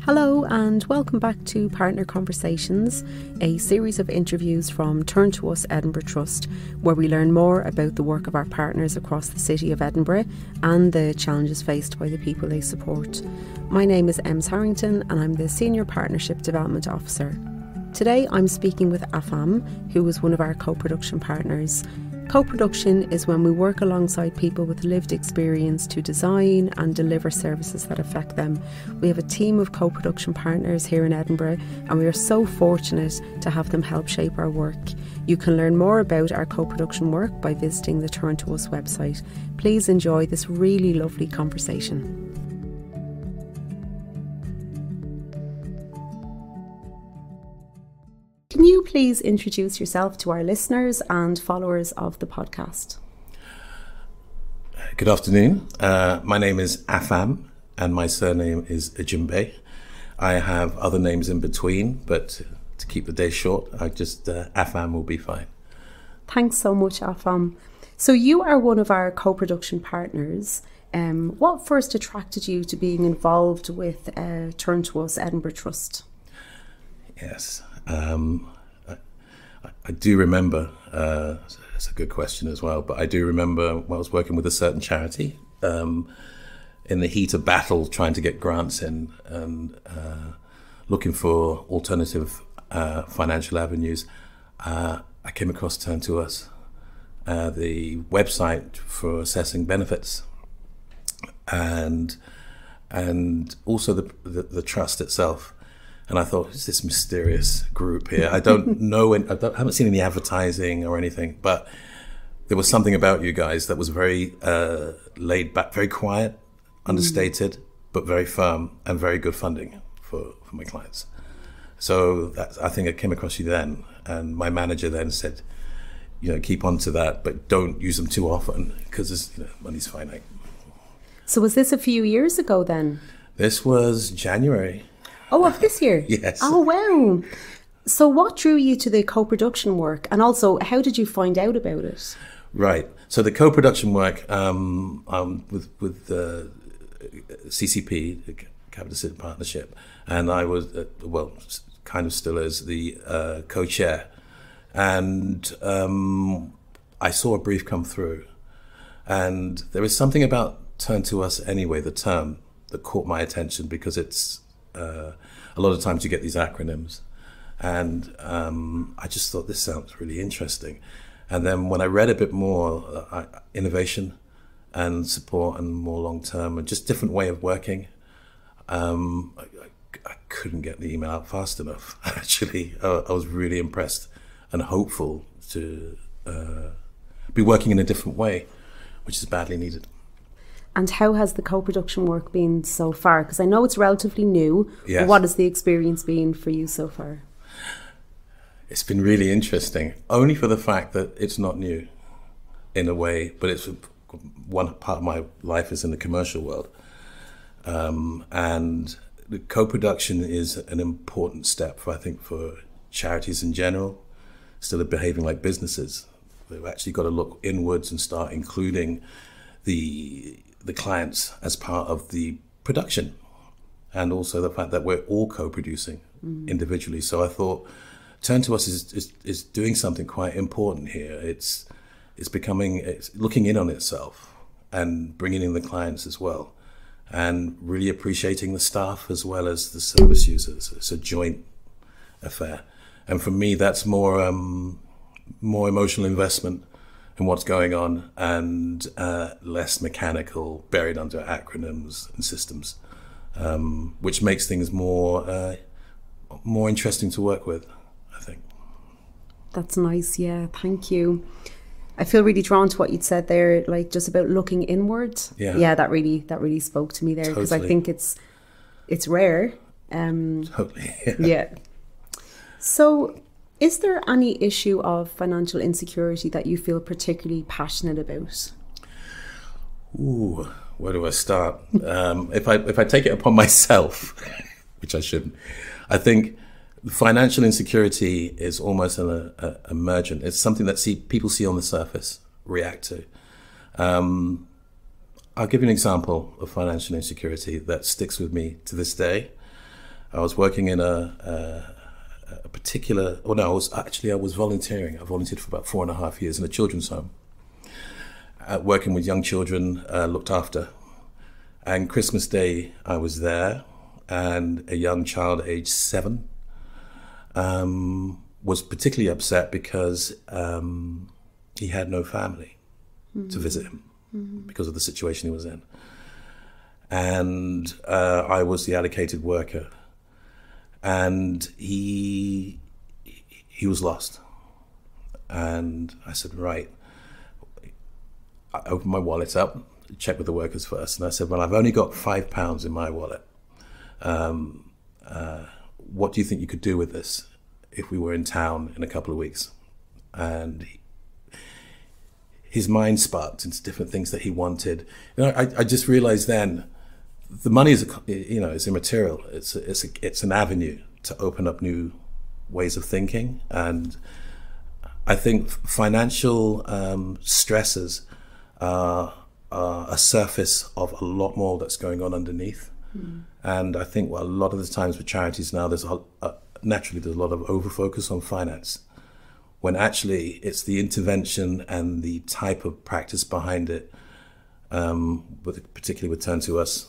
Hello and welcome back to Partner Conversations, a series of interviews from Turn to Us Edinburgh Trust, where we learn more about the work of our partners across the city of Edinburgh and the challenges faced by the people they support. My name is Ems Harrington and I'm the Senior Partnership Development Officer. Today I'm speaking with AFAM, who is one of our co-production partners. Co-production is when we work alongside people with lived experience to design and deliver services that affect them. We have a team of co-production partners here in Edinburgh and we are so fortunate to have them help shape our work. You can learn more about our co-production work by visiting the Turn to Us website. Please enjoy this really lovely conversation. Can you please introduce yourself to our listeners and followers of the podcast? Good afternoon. My name is Afam and my surname is Ejimbe. I have other names in between, but to keep the day short, Afam will be fine. Thanks so much, Afam. So you are one of our co-production partners. What first attracted you to being involved with Turn to Us Edinburgh Trust? Yes. I do remember, it's a good question as well, but I do remember when I was working with a certain charity in the heat of battle trying to get grants in and looking for alternative financial avenues. I came across Turn to Us, the website for assessing benefits and also the trust itself. And I thought, who's this mysterious group here? I don't know, I haven't seen any advertising or anything, but there was something about you guys that was very laid back, very quiet, understated, but very firm and very good funding for my clients. So I think I came across you then, and my manager then said, keep on to that, but don't use them too often because money's finite. So was this a few years ago then? This was January. Oh, of this year? Yes. Oh, wow. So what drew you to the co-production work? And also, how did you find out about it? Right. So the co-production work with the CCP, the Capital City Partnership, and I was, kind of still as the co-chair. And I saw a brief come through. And there was something about Turn to Us anyway, the term, that caught my attention because it's, a lot of times you get these acronyms and I just thought this sounds really interesting. And then when I read a bit more, innovation and support and more long-term and just different way of working, I couldn't get the email out fast enough. Actually, I was really impressed and hopeful to be working in a different way, which is badly needed. And how has the co-production work been so far? Because I know it's relatively new. Yes. But what has the experience been for you so far? It's been really interesting, only for the fact that it's not new in a way, but it's one part of my life is in the commercial world. And the co-production is an important step, I think, for charities in general, instead of behaving like businesses. They've actually got to look inwards and start including the clients as part of the production, and also the fact that we're all co-producing individually. So I thought Turn to Us is doing something quite important here. It's looking in on itself and bringing in the clients as well, and really appreciating the staff as well as the service users. It's a joint affair, and for me that's more emotional investment in what's going on, and less mechanical, buried under acronyms and systems, which makes things more interesting to work with, I think. That's nice, yeah, thank you. I feel really drawn to what you'd said there, like just about looking inward. Yeah, that really spoke to me there, because I think it's rare. Totally. Yeah. So, is there any issue of financial insecurity that you feel particularly passionate about? Ooh, where do I start? If I take it upon myself, which I shouldn't, I think financial insecurity is almost an emergent. It's something that people see on the surface, react to. I'll give you an example of financial insecurity that sticks with me to this day. I was working in a particular, well, no, I was volunteering. I volunteered for about 4.5 years in a children's home, working with young children, looked after. And Christmas Day, I was there, and a young child aged 7 was particularly upset because he had no family to visit him because of the situation he was in. And I was the allocated worker, and he was lost. And I said, right. I opened my wallet up, checked with the workers first, and I said, well, I've only got £5 in my wallet. What do you think you could do with this if we were in town in a couple of weeks? And his mind sparked into different things that he wanted. I just realized then, the money is, is immaterial. It's an avenue to open up new ways of thinking. And I think financial stresses are a surface of a lot more that's going on underneath. And I think a lot of the times with charities now, naturally there's a lot of over-focus on finance, when actually it's the intervention and the type of practice behind it, particularly with Turn to Us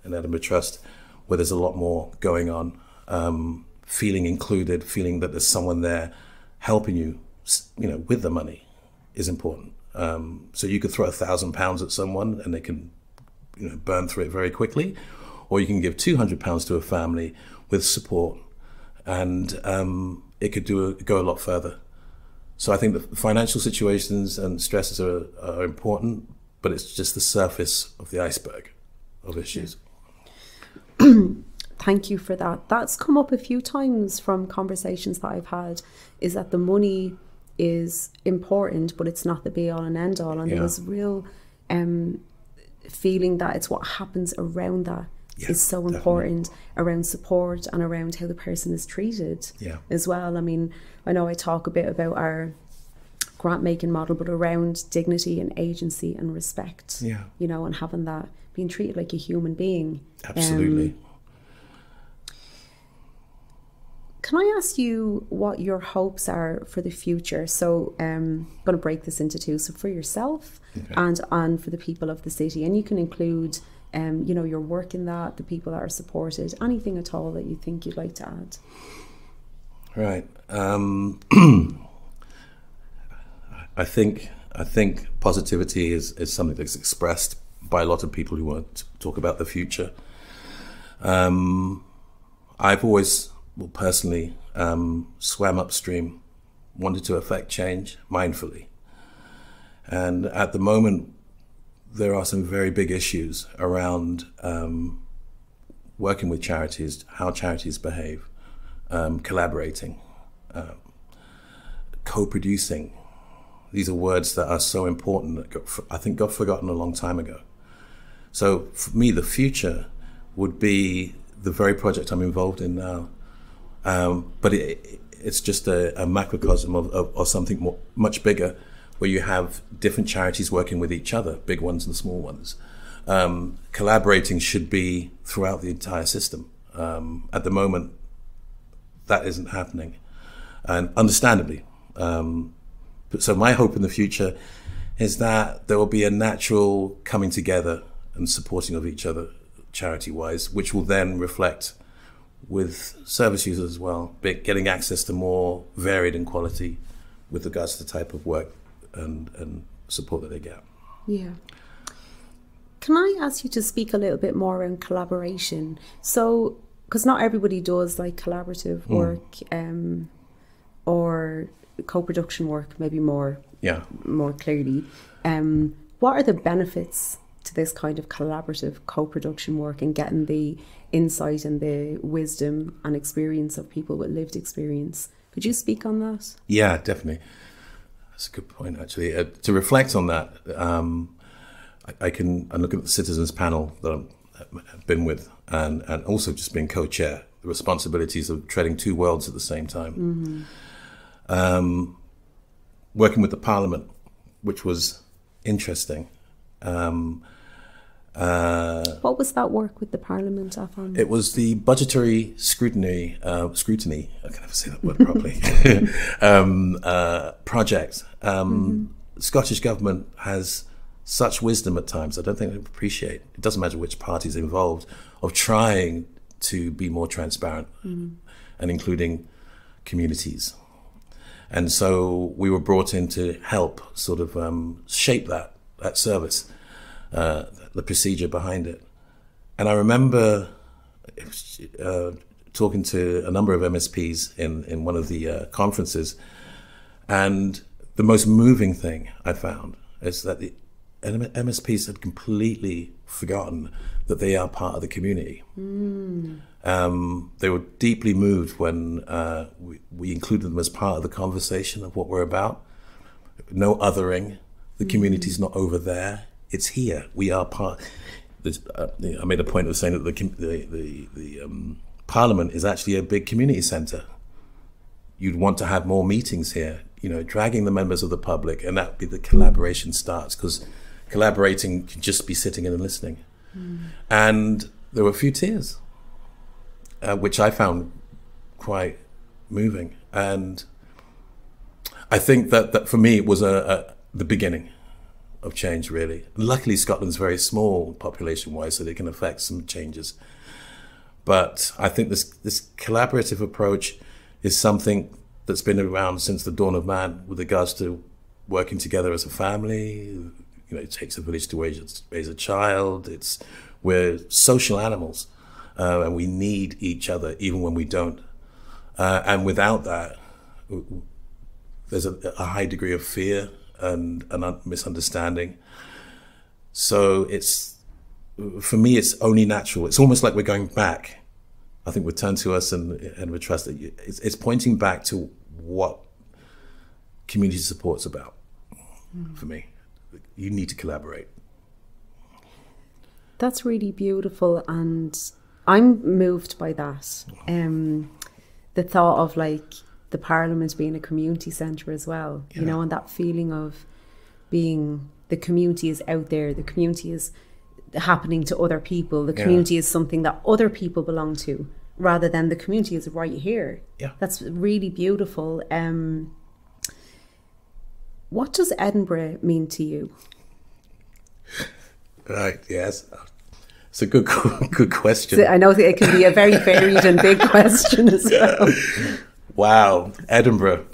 and Edinburgh Trust, where there's a lot more going on, feeling included, feeling that there's someone there helping you, with the money is important. So you could throw £1,000 at someone and they can, burn through it very quickly, or you can give £200 to a family with support, and it could go a lot further. So I think the financial situations and stresses are important, but it's just the surface of the iceberg of issues. Thank you for that. That's come up a few times from conversations that I've had, is that the money is important, but it's not the be all and end all. And there was real feeling that it's what happens around that is so important, around support and around how the person is treated as well. I mean, I know I talk a bit about our grant making model, but around dignity and agency and respect, and having that, being treated like a human being. Absolutely. Can I ask you what your hopes are for the future? So I'm going to break this into two. So for yourself and for the people of the city, and you can include your work in that, the people that are supported, anything at all that you think you'd like to add. Right. I think positivity is something that's expressed by a lot of people who want to talk about the future. I've always, personally, swam upstream, wanted to affect change mindfully. And at the moment, there are some very big issues around working with charities, how charities behave, collaborating, co-producing. These are words that are so important that I think got forgotten a long time ago. So for me, the future would be the very project I'm involved in now. But it's just a macrocosm of something much bigger, where you have different charities working with each other, big ones and small ones. Collaborating should be throughout the entire system. At the moment, that isn't happening, and understandably. So my hope in the future is that there will be a natural coming together and supporting of each other charity-wise, which will then reflect with service users as well, getting access to more varied and quality with regards to the type of work and support that they get. Yeah. Can I ask you to speak a little bit more around collaboration? So, because not everybody does like collaborative work or co-production work, maybe more clearly. What are the benefits to this kind of collaborative co-production work and getting the insight and the wisdom and experience of people with lived experience? Could you speak on that? Yeah, definitely. That's a good point, actually. To reflect on that, I look at the citizens panel that I've been with, and also just being co-chair, the responsibilities of treading two worlds at the same time. Working with the Parliament, which was interesting. What was that work with the Parliament of? It was the budgetary scrutiny, I can never say that word properly, project. Scottish Government has such wisdom at times, I don't think they appreciate, it doesn't matter which party's involved, of trying to be more transparent and including communities. And so we were brought in to help sort of shape that service, the procedure behind it. And I remember talking to a number of MSPs in one of the conferences, and the most moving thing I found is that the MSPs had completely forgotten that they are part of the community. They were deeply moved when we included them as part of the conversation of what we're about. No othering. The community's not over there. It's here. We are part. I made a point of saying that the Parliament is actually a big community centre. You'd want to have more meetings here, you know, dragging the members of the public, and that would be the collaboration starts, because collaborating can just be sitting in and listening. And there were a few tears, which I found quite moving. And I think that for me, it was the beginning of change, really. Luckily, Scotland's very small population-wise, so they can affect some changes. But I think this collaborative approach is something that's been around since the dawn of man with regards to working together as a family. You know, it takes a village to raise a child. We're social animals, and we need each other even when we don't. And without that, there's a high degree of fear and misunderstanding. So for me, it's only natural. It's almost like we're going back. I think Return to Us and Edinburgh Trust, it's pointing back to what community support's about for me. You need to collaborate. That's really beautiful, and I'm moved by that. The thought of like the Parliament being a community centre as well, you know, and that feeling of being, the community is out there, the community is happening to other people, the community is something that other people belong to, rather than the community is right here. That's really beautiful. What does Edinburgh mean to you? Right, yes. It's a good question. So I know it can be a very varied and big question as well. Wow, Edinburgh.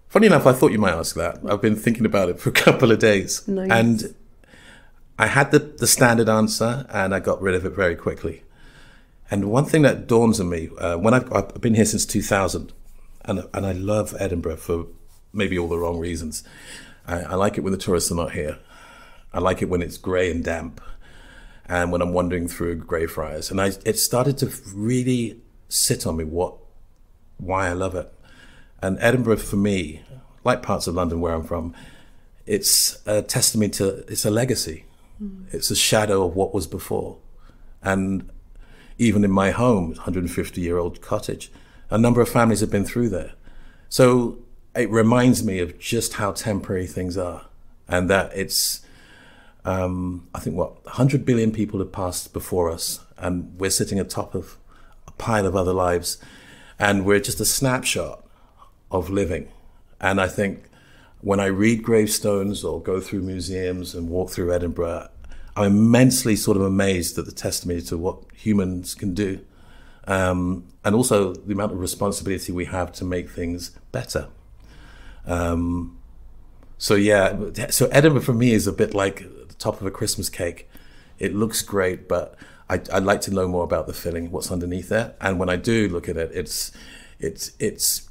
Funny enough, I thought you might ask that. I've been thinking about it for a couple of days. Nice. And I had the standard answer, and I got rid of it very quickly. And one thing that dawns on me, when I've been here since 2000, and I love Edinburgh for maybe all the wrong reasons. I like it when the tourists are not here. I like it when it's grey and damp, and when I'm wandering through Greyfriars. And it started to really sit on me why I love it. And Edinburgh, for me, like parts of London where I'm from, it's a testament to, it's a legacy. It's a shadow of what was before. And even in my home, 150-year-old cottage, a number of families have been through there. So it reminds me of just how temporary things are, and that it's, I think 100 billion people have passed before us, and we're sitting atop of a pile of other lives, and we're just a snapshot of living. And I think when I read gravestones or go through museums and walk through Edinburgh, I'm immensely sort of amazed at the testimony to what humans can do, and also the amount of responsibility we have to make things better. So Edinburgh for me is a bit like the top of a Christmas cake. It looks great, but I'd like to know more about the filling, what's underneath there. And when I do look at it, it's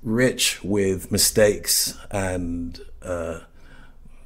rich with mistakes and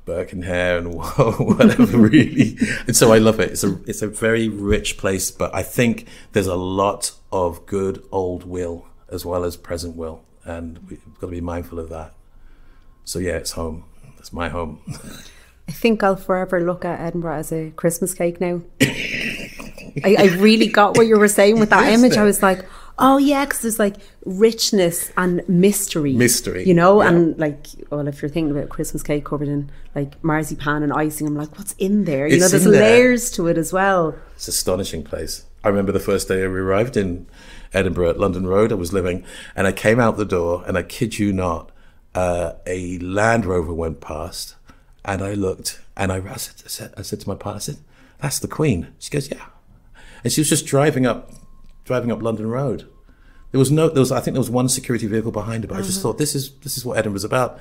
Birkenhair and whatever, really. And so I love it. It's a very rich place, but I think there's a lot of good old will as well as present will, and we've got to be mindful of that. So yeah, it's home. It's my home. I think I'll forever look at Edinburgh as a Christmas cake now. I really got what you were saying with that image. I was like, Oh yeah, because there's like richness and mystery. Mystery, and like, well, if you're thinking about Christmas cake covered in like marzipan and icing, I'm like, what's in there? There's layers to it as well. It's an astonishing place. I remember the first day we arrived in Edinburgh at London Road, I was living, and I came out the door, and I kid you not, a Land Rover went past, and I looked, and I said to my partner, I said, "That's the Queen." She goes, "Yeah," and she was just driving up London Road. I think there was one security vehicle behind her, but I just thought, this is what Edinburgh's about.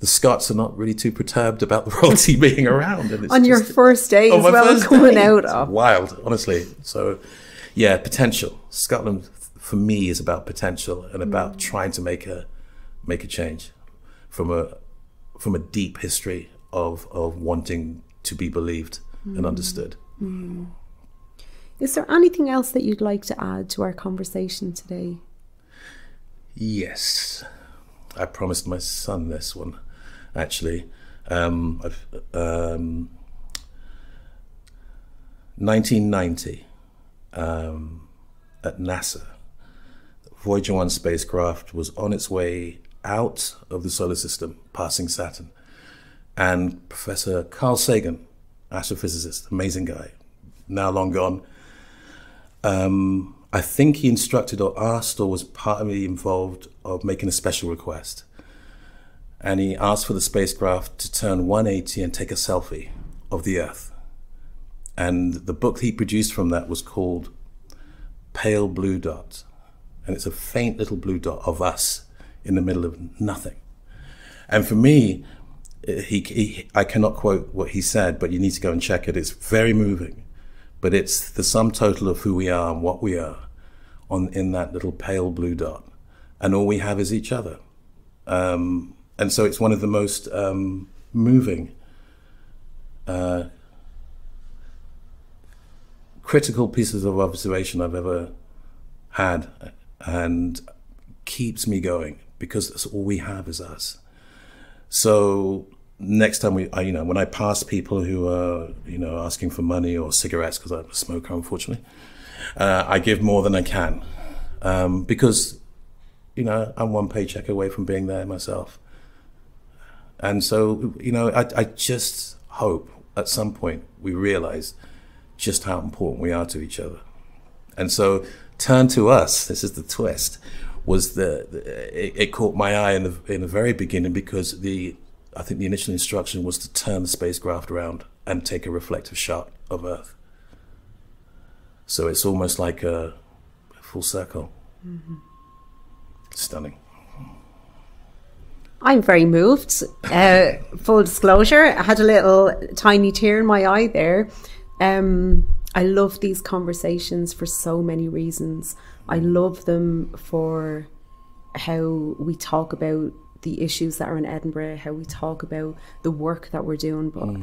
The Scots are not really too perturbed about the royalty being around. And it's on your first day as well, coming out of. Wild, honestly. So, yeah, potential. Scotland, for me, is about potential and about trying to make a change from a deep history of wanting to be believed and understood. Is there anything else that you'd like to add to our conversation today? Yes. I promised my son this one, actually. 1990, at NASA, Voyager 1 spacecraft was on its way out of the solar system, passing Saturn. And Professor Carl Sagan, astrophysicist, amazing guy, now long gone, I think he instructed or asked or was partly involved of making a special request. And he asked for the spacecraft to turn 180 and take a selfie of the Earth. And the book he produced from that was called Pale Blue Dot. And it's a faint little blue dot of us in the middle of nothing. And for me, I cannot quote what he said, but you need to go and check it. It's very moving. But it's the sum total of who we are and what we are in that little pale blue dot. And all we have is each other. And so it's one of the most moving, critical pieces of observation I've ever had, and keeps me going, because that's all we have is us. So next time when I pass people who are, asking for money or cigarettes, because I'm a smoker, unfortunately, I give more than I can, because, I'm one paycheck away from being there myself. And so, I just hope at some point we realize just how important we are to each other. And so Turn to Us, this is the twist, was it caught my eye in the very beginning, because I think the initial instruction was to turn the spacecraft around and take a reflective shot of Earth. So it's almost like a full circle. Mm-hmm. Stunning. I'm very moved. Full disclosure, I had a little tiny tear in my eye there. I love these conversations for so many reasons. I love them for how we talk about the issues that are in Edinburgh, how we talk about the work that we're doing. But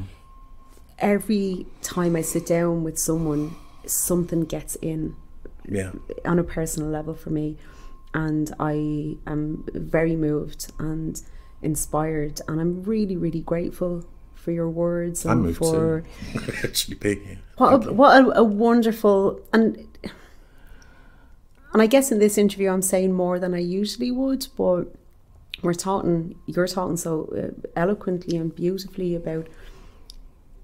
every time I sit down with someone, something gets in on a personal level for me. And I am very moved and inspired. And I'm really, really grateful for your words. I'm moved for too. Actually being here. What a wonderful... And I guess in this interview I'm saying more than I usually would, but you're talking so eloquently and beautifully about,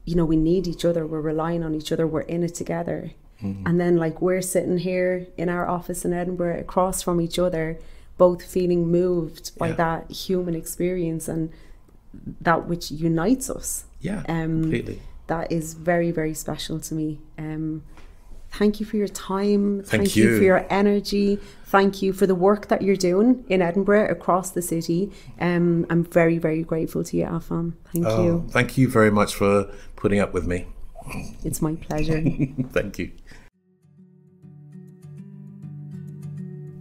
we need each other, we're relying on each other, we're in it together. Mm-hmm. And then we're sitting here in our office in Edinburgh across from each other, both feeling moved by that human experience and that which unites us. Yeah, completely. That is very, very special to me. Thank you for your time. Thank you for your energy. Thank you for the work that you're doing in Edinburgh, across the city. I'm very, very grateful to you, Afam. Thank you. Thank you very much for putting up with me. It's my pleasure. Thank you.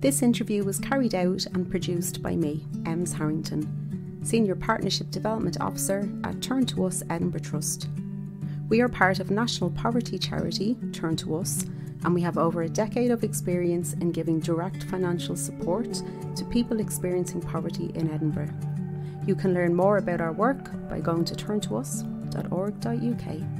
This interview was carried out and produced by me, Ems Harrington, Senior Partnership Development Officer at Turn to Us Edinburgh Trust. We are part of national poverty charity Turn to Us, and we have over a decade of experience in giving direct financial support to people experiencing poverty in Edinburgh. You can learn more about our work by going to turntous.org.uk.